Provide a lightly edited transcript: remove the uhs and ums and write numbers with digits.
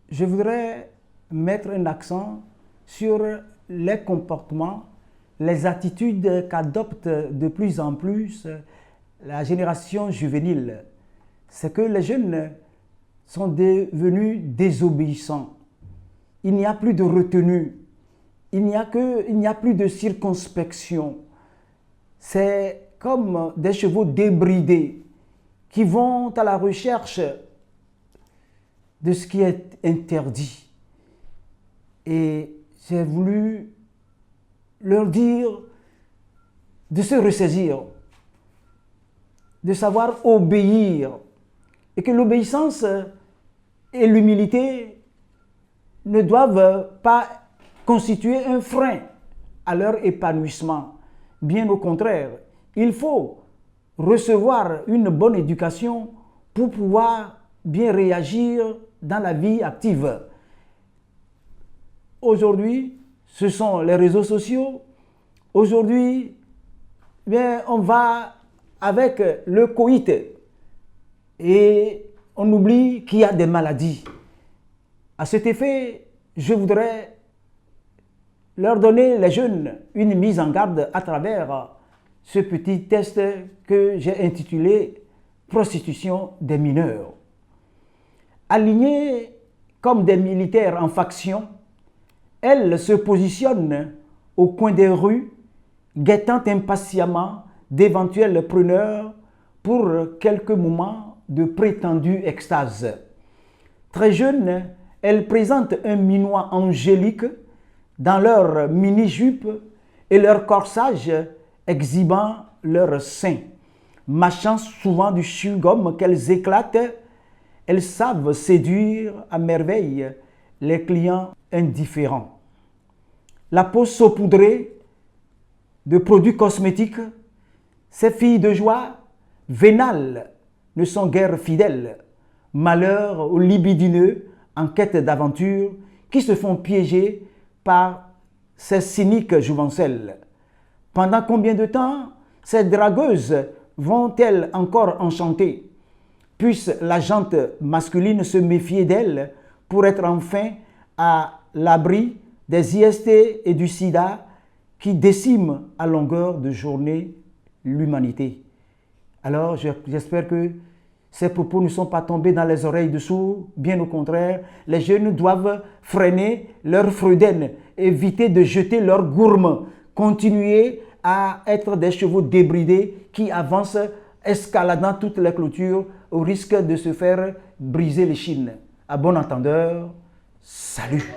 je voudrais mettre un accent sur les comportements, les attitudes qu'adopte de plus en plus la génération juvénile. C'est que les jeunes sont devenus désobéissants. Il n'y a plus de retenue, il n'y a plus de circonspection. C'est comme des chevaux débridés qui vont à la recherche de ce qui est interdit. Et j'ai voulu leur dire de se ressaisir, de savoir obéir, et que l'obéissance et l'humilité ne doivent pas constituer un frein à leur épanouissement. Bien au contraire, il faut recevoir une bonne éducation pour pouvoir bien réagir dans la vie active. Aujourd'hui, ce sont les réseaux sociaux. Aujourd'hui, on va avec le coït et on oublie qu'il y a des maladies. À cet effet, je voudrais leur donner, les jeunes, une mise en garde à travers ce petit test que j'ai intitulé « Prostitution des mineurs ». Alignés comme des militaires en faction, elles se positionnent au coin des rues, guettant impatiemment d'éventuels preneurs pour quelques moments de prétendue extase. Très jeunes, elles présentent un minois angélique dans leur mini-jupe et leur corsage exhibant leurs seins. Mâchant souvent du chewing-gum qu'elles éclatent, elles savent séduire à merveille les clients indifférents. La peau saupoudrée de produits cosmétiques, ces filles de joie vénales ne sont guère fidèles. Malheur aux libidineux en quête d'aventure qui se font piéger par ces cyniques jouvencelles. Pendant combien de temps ces dragueuses vont-elles encore enchanter? Puisse la gente masculine se méfier d'elles pour être enfin à l'abri des IST et du sida qui déciment à longueur de journée l'humanité. Alors j'espère que ces propos ne sont pas tombés dans les oreilles de sourds, bien au contraire, les jeunes doivent freiner leur fredaine, éviter de jeter leur gourme, continuer à être des chevaux débridés qui avancent escaladant toutes les clôtures au risque de se faire briser les chines. À bon entendeur, salut!